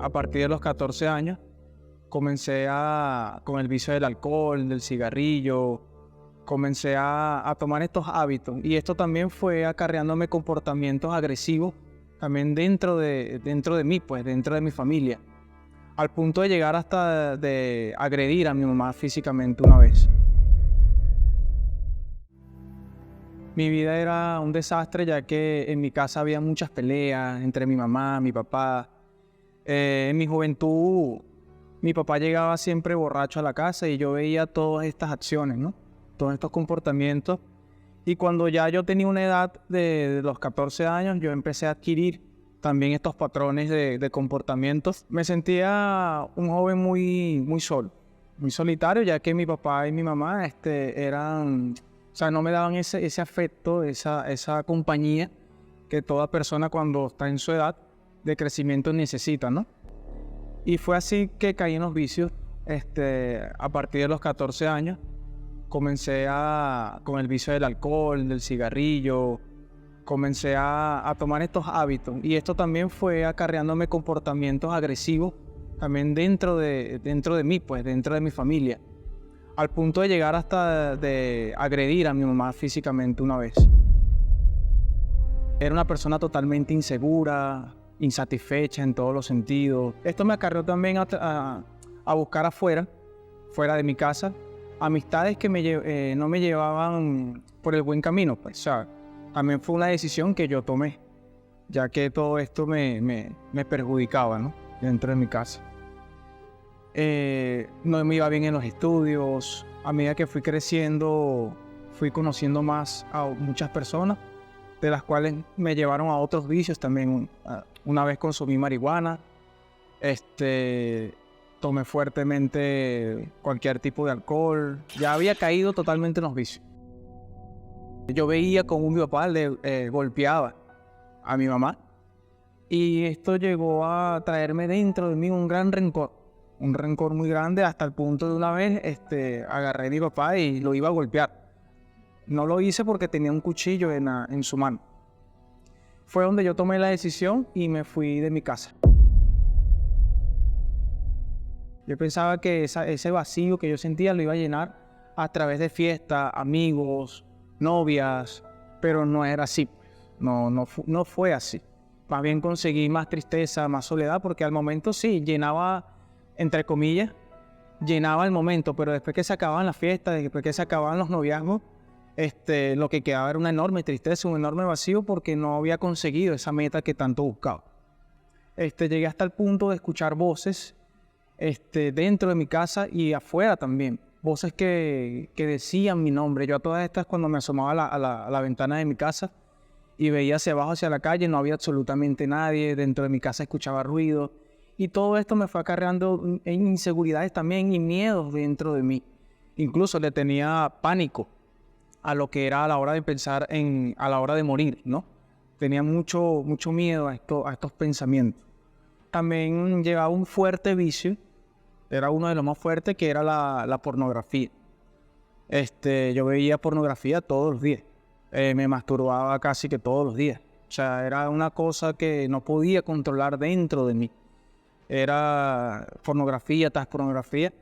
A partir de los 14 años con el vicio del alcohol, del cigarrillo, comencé a tomar estos hábitos y esto también fue acarreándome comportamientos agresivos también dentro de mí, pues dentro de mi familia, al punto de llegar hasta de agredir a mi mamá físicamente una vez. Mi vida era un desastre ya que en mi casa había muchas peleas entre mi mamá, mi papá. En mi juventud, mi papá llegaba siempre borracho a la casa y yo veía todas estas acciones, ¿no? Todos estos comportamientos. Y cuando ya yo tenía una edad de los 14 años, yo empecé a adquirir también estos patrones de comportamientos. Me sentía un joven muy solo, muy solitario, ya que mi papá y mi mamá o sea, no me daban ese afecto, esa compañía que toda persona cuando está en su edad de crecimiento necesita, ¿no? Y fue así que caí en los vicios. A partir de los 14 años con el vicio del alcohol, del cigarrillo, comencé a tomar estos hábitos y esto también fue acarreándome comportamientos agresivos también dentro de mí, pues dentro de mi familia, al punto de llegar hasta de agredir a mi mamá físicamente una vez. Era una persona totalmente insegura, insatisfecha en todos los sentidos. Esto me acarreó también a buscar fuera de mi casa, amistades que no me llevaban por el buen camino. Pues, o sea, también fue una decisión que yo tomé, ya que todo esto me perjudicaba, ¿no? Dentro de mi casa. No me iba bien en los estudios. A medida que fui creciendo, fui conociendo más a muchas personas, de las cuales me llevaron a otros vicios también. Una vez consumí marihuana, tomé fuertemente cualquier tipo de alcohol. Ya había caído totalmente en los vicios. Yo veía cómo mi papá le golpeaba a mi mamá y esto llegó a traerme dentro de mí un rencor muy grande, hasta el punto de una vez agarré a mi papá y lo iba a golpear. No lo hice porque tenía un cuchillo en su mano. Fue donde yo tomé la decisión y me fui de mi casa. Yo pensaba que ese vacío que yo sentía lo iba a llenar a través de fiestas, amigos, novias, pero no era así. No fue así. Más bien conseguí más tristeza, más soledad, porque al momento sí, llenaba, entre comillas, llenaba el momento, pero después que se acababan las fiestas, después que se acababan los noviazgos, lo que quedaba era una enorme tristeza, un enorme vacío, porque no había conseguido esa meta que tanto buscaba. Llegué hasta el punto de escuchar voces dentro de mi casa y afuera también. Voces que decían mi nombre. Yo a todas estas, cuando me asomaba a la ventana de mi casa y veía hacia abajo, hacia la calle, no había absolutamente nadie. Dentro de mi casa escuchaba ruido. Y todo esto me fue acarreando inseguridades también y miedos dentro de mí. Incluso le tenía pánico a lo que era a la hora de pensar a la hora de morir, ¿no? Tenía mucho miedo a estos pensamientos. También llevaba un fuerte vicio, era uno de los más fuertes, que era la pornografía. Yo veía pornografía todos los días, me masturbaba casi que todos los días. O sea, era una cosa que no podía controlar dentro de mí. Era pornografía tras pornografía,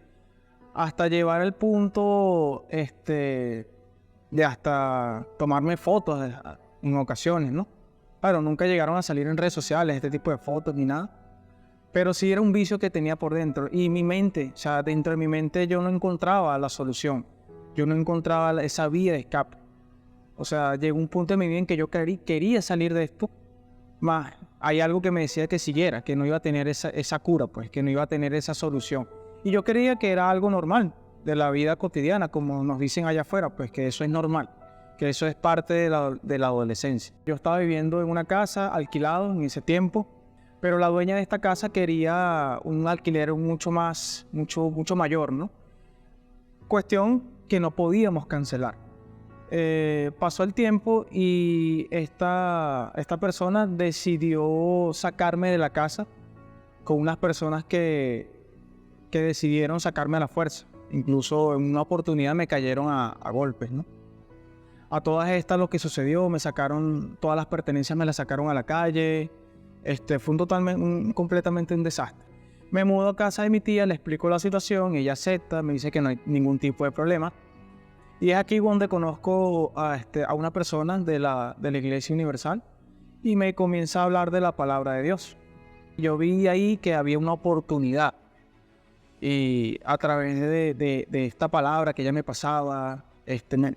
hasta llevar el punto de hasta tomarme fotos en ocasiones, ¿no? Claro, nunca llegaron a salir en redes sociales este tipo de fotos ni nada, pero sí era un vicio que tenía por dentro. Y mi mente, o sea, dentro de mi mente yo no encontraba la solución, yo no encontraba esa vía de escape. O sea, llegó un punto en mi vida en que yo quería salir de esto, más hay algo que me decía que siguiera, que no iba a tener esa cura, pues, que no iba a tener esa solución. Y yo creía que era algo normal de la vida cotidiana, como nos dicen allá afuera, pues que eso es normal, que eso es parte de la adolescencia. Yo estaba viviendo en una casa alquilado en ese tiempo, pero la dueña de esta casa quería un alquiler mucho mayor, ¿no? Cuestión que no podíamos cancelar. Pasó el tiempo y esta persona decidió sacarme de la casa con unas personas que decidieron sacarme a la fuerza. Incluso en una oportunidad me cayeron a golpes, ¿no? A todas estas lo que sucedió, me sacaron todas las pertenencias, me las sacaron a la calle. Fue completamente un desastre. Me mudo a casa de mi tía, le explico la situación, ella acepta, me dice que no hay ningún tipo de problema. Y es aquí donde conozco a una persona de la Iglesia Universal y me comienza a hablar de la palabra de Dios. Yo vi ahí que había una oportunidad y a través de esta palabra que ella me pasaba,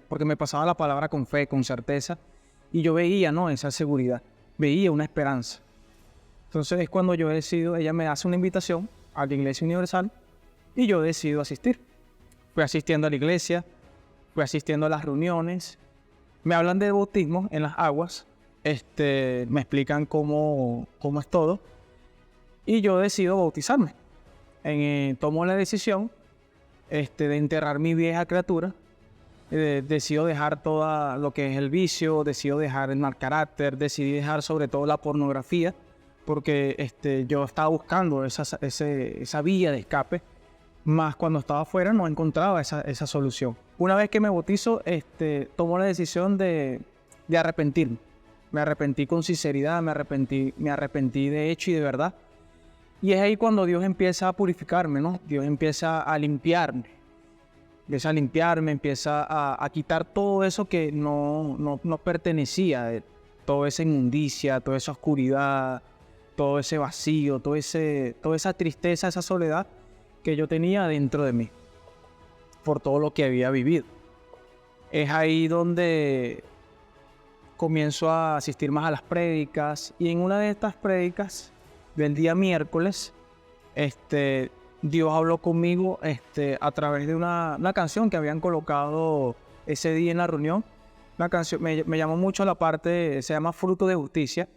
porque me pasaba la palabra con fe, con certeza, y yo veía, ¿no?, esa seguridad, veía una esperanza. Entonces es cuando yo decido, ella me hace una invitación a la Iglesia Universal y yo decido asistir. Fui asistiendo a la iglesia, fui asistiendo a las reuniones, me hablan de bautismo en las aguas, me explican cómo es todo y yo decido bautizarme. Tomo la decisión de enterrar mi vieja criatura, decido dejar todo lo que es el vicio, decido dejar el mal carácter, decidí dejar sobre todo la pornografía, porque yo estaba buscando esa vía de escape, más cuando estaba afuera no encontraba esa solución. Una vez que me bautizo, tomo la decisión de arrepentirme. Me arrepentí con sinceridad, me arrepentí de hecho y de verdad. Y es ahí cuando Dios empieza a purificarme, ¿no? Dios empieza a limpiarme. Empieza a quitar todo eso que no pertenecía a Él. Toda esa inmundicia, toda esa oscuridad, todo ese vacío, toda esa tristeza, esa soledad que yo tenía dentro de mí, por todo lo que había vivido. Es ahí donde comienzo a asistir más a las prédicas, y en una de estas prédicas del día miércoles, Dios habló conmigo a través de una canción que habían colocado ese día en la reunión. La canción me llamó mucho la parte, se llama Fruto de Justicia.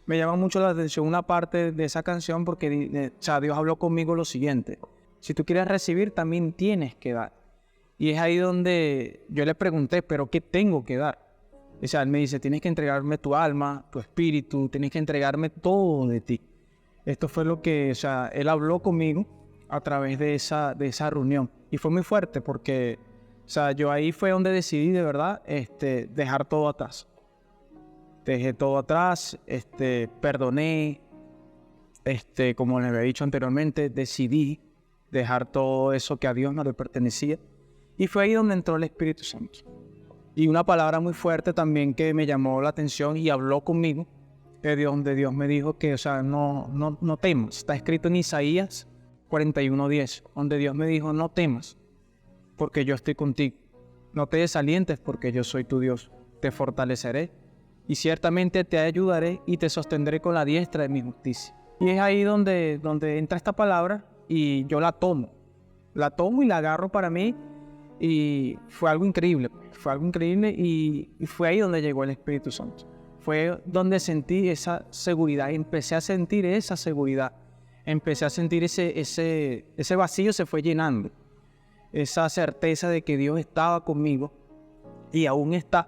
Me llama mucho la atención una parte de esa canción porque Dios habló conmigo lo siguiente: si tú quieres recibir, también tienes que dar. Y es ahí donde yo le pregunté, ¿pero qué tengo que dar? O sea, él me dice, tienes que entregarme tu alma, tu espíritu, tienes que entregarme todo de ti. Esto fue lo que, él habló conmigo a través de esa reunión. Y fue muy fuerte porque, yo ahí fue donde decidí de verdad dejar todo atrás. Dejé todo atrás, perdoné, como les había dicho anteriormente, decidí dejar todo eso que a Dios no le pertenecía. Y fue ahí donde entró el Espíritu Santo. Y una palabra muy fuerte también que me llamó la atención y habló conmigo, donde Dios me dijo que, no temas. Está escrito en Isaías 41:10, donde Dios me dijo, no temas, porque yo estoy contigo. No te desalientes, porque yo soy tu Dios. Te fortaleceré y ciertamente te ayudaré y te sostendré con la diestra de mi justicia. Y es ahí donde entra esta palabra y yo la tomo y la agarro para mí, y fue algo increíble, y fue ahí donde llegó el Espíritu Santo. Fue donde sentí esa seguridad, empecé a sentir esa seguridad, empecé a sentir ese vacío se fue llenando, esa certeza de que Dios estaba conmigo y aún está.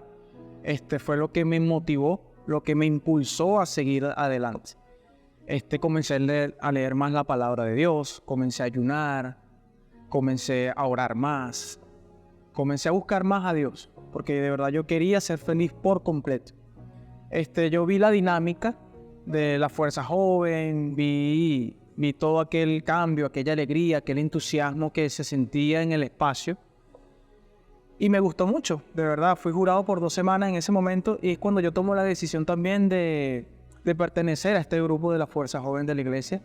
Fue lo que me motivó, lo que me impulsó a seguir adelante. Comencé a leer más la palabra de Dios, comencé a ayunar, comencé a orar más, comencé a buscar más a Dios, porque de verdad yo quería ser feliz por completo. Yo vi la dinámica de la Fuerza Joven, vi todo aquel cambio, aquella alegría, aquel entusiasmo que se sentía en el espacio. Y me gustó mucho, de verdad. Fui jurado por 2 semanas en ese momento, y es cuando yo tomo la decisión también de pertenecer a este grupo de la Fuerza Joven de la iglesia.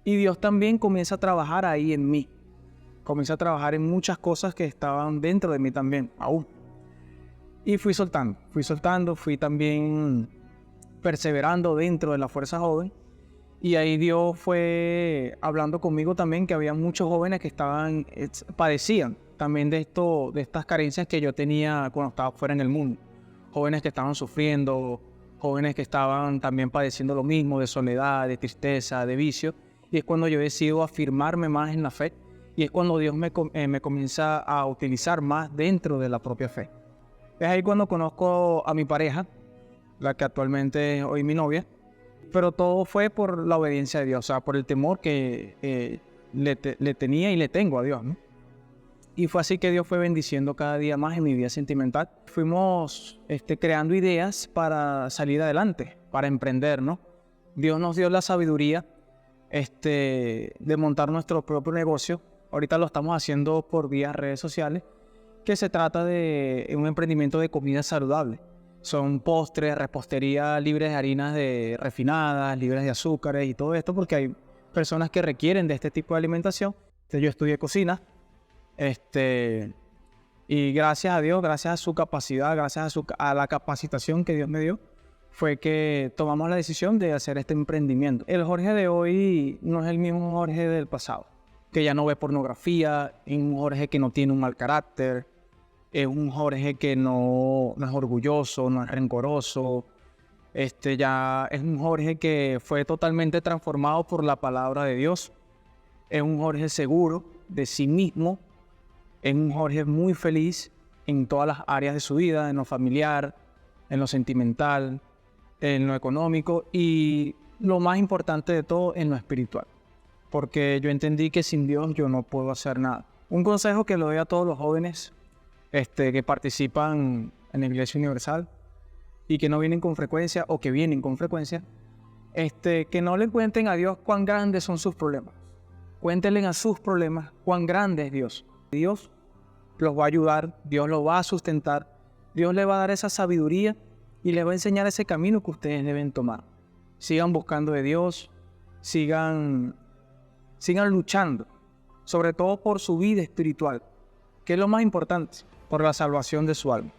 Y Dios también comienza a trabajar ahí en mí. Comienza a trabajar en muchas cosas que estaban dentro de mí también, aún. Y fui soltando, fui también perseverando dentro de la Fuerza Joven. Y ahí Dios fue hablando conmigo también, que había muchos jóvenes que padecían también de estas carencias que yo tenía cuando estaba fuera en el mundo. Jóvenes que estaban sufriendo, jóvenes que estaban también padeciendo lo mismo, de soledad, de tristeza, de vicio. Y es cuando yo decido afirmarme más en la fe, y es cuando Dios me comienza a utilizar más dentro de la propia fe. Es ahí cuando conozco a mi pareja, la que actualmente es hoy mi novia, pero todo fue por la obediencia de Dios, por el temor que le tenía y le tengo a Dios, ¿no? Y fue así que Dios fue bendiciendo cada día más en mi vida sentimental. Fuimos creando ideas para salir adelante, para emprender, ¿no? Dios nos dio la sabiduría de montar nuestro propio negocio. Ahorita lo estamos haciendo por vía redes sociales, que se trata de un emprendimiento de comida saludable. Son postres, repostería libres de harinas refinadas, libres de azúcares y todo esto, porque hay personas que requieren de este tipo de alimentación. Entonces, yo estudié cocina, y gracias a Dios, gracias a su capacidad, gracias a la capacitación que Dios me dio, fue que tomamos la decisión de hacer este emprendimiento. El Jorge de hoy no es el mismo Jorge del pasado, que ya no ve pornografía, es un Jorge que no tiene un mal carácter, es un Jorge que no es orgulloso, no es rencoroso. Ya es un Jorge que fue totalmente transformado por la palabra de Dios. Es un Jorge seguro de sí mismo. Es un Jorge muy feliz en todas las áreas de su vida, en lo familiar, en lo sentimental, en lo económico y lo más importante de todo, en lo espiritual. Porque yo entendí que sin Dios yo no puedo hacer nada. Un consejo que le doy a todos los jóvenes que participan en la Iglesia Universal y que no vienen con frecuencia o que vienen con frecuencia, que no le cuenten a Dios cuán grandes son sus problemas. Cuéntenle a sus problemas cuán grande es Dios. Dios los va a ayudar, Dios los va a sustentar, Dios les va a dar esa sabiduría y les va a enseñar ese camino que ustedes deben tomar. Sigan buscando de Dios, sigan luchando, sobre todo por su vida espiritual, que es lo más importante, por la salvación de su alma.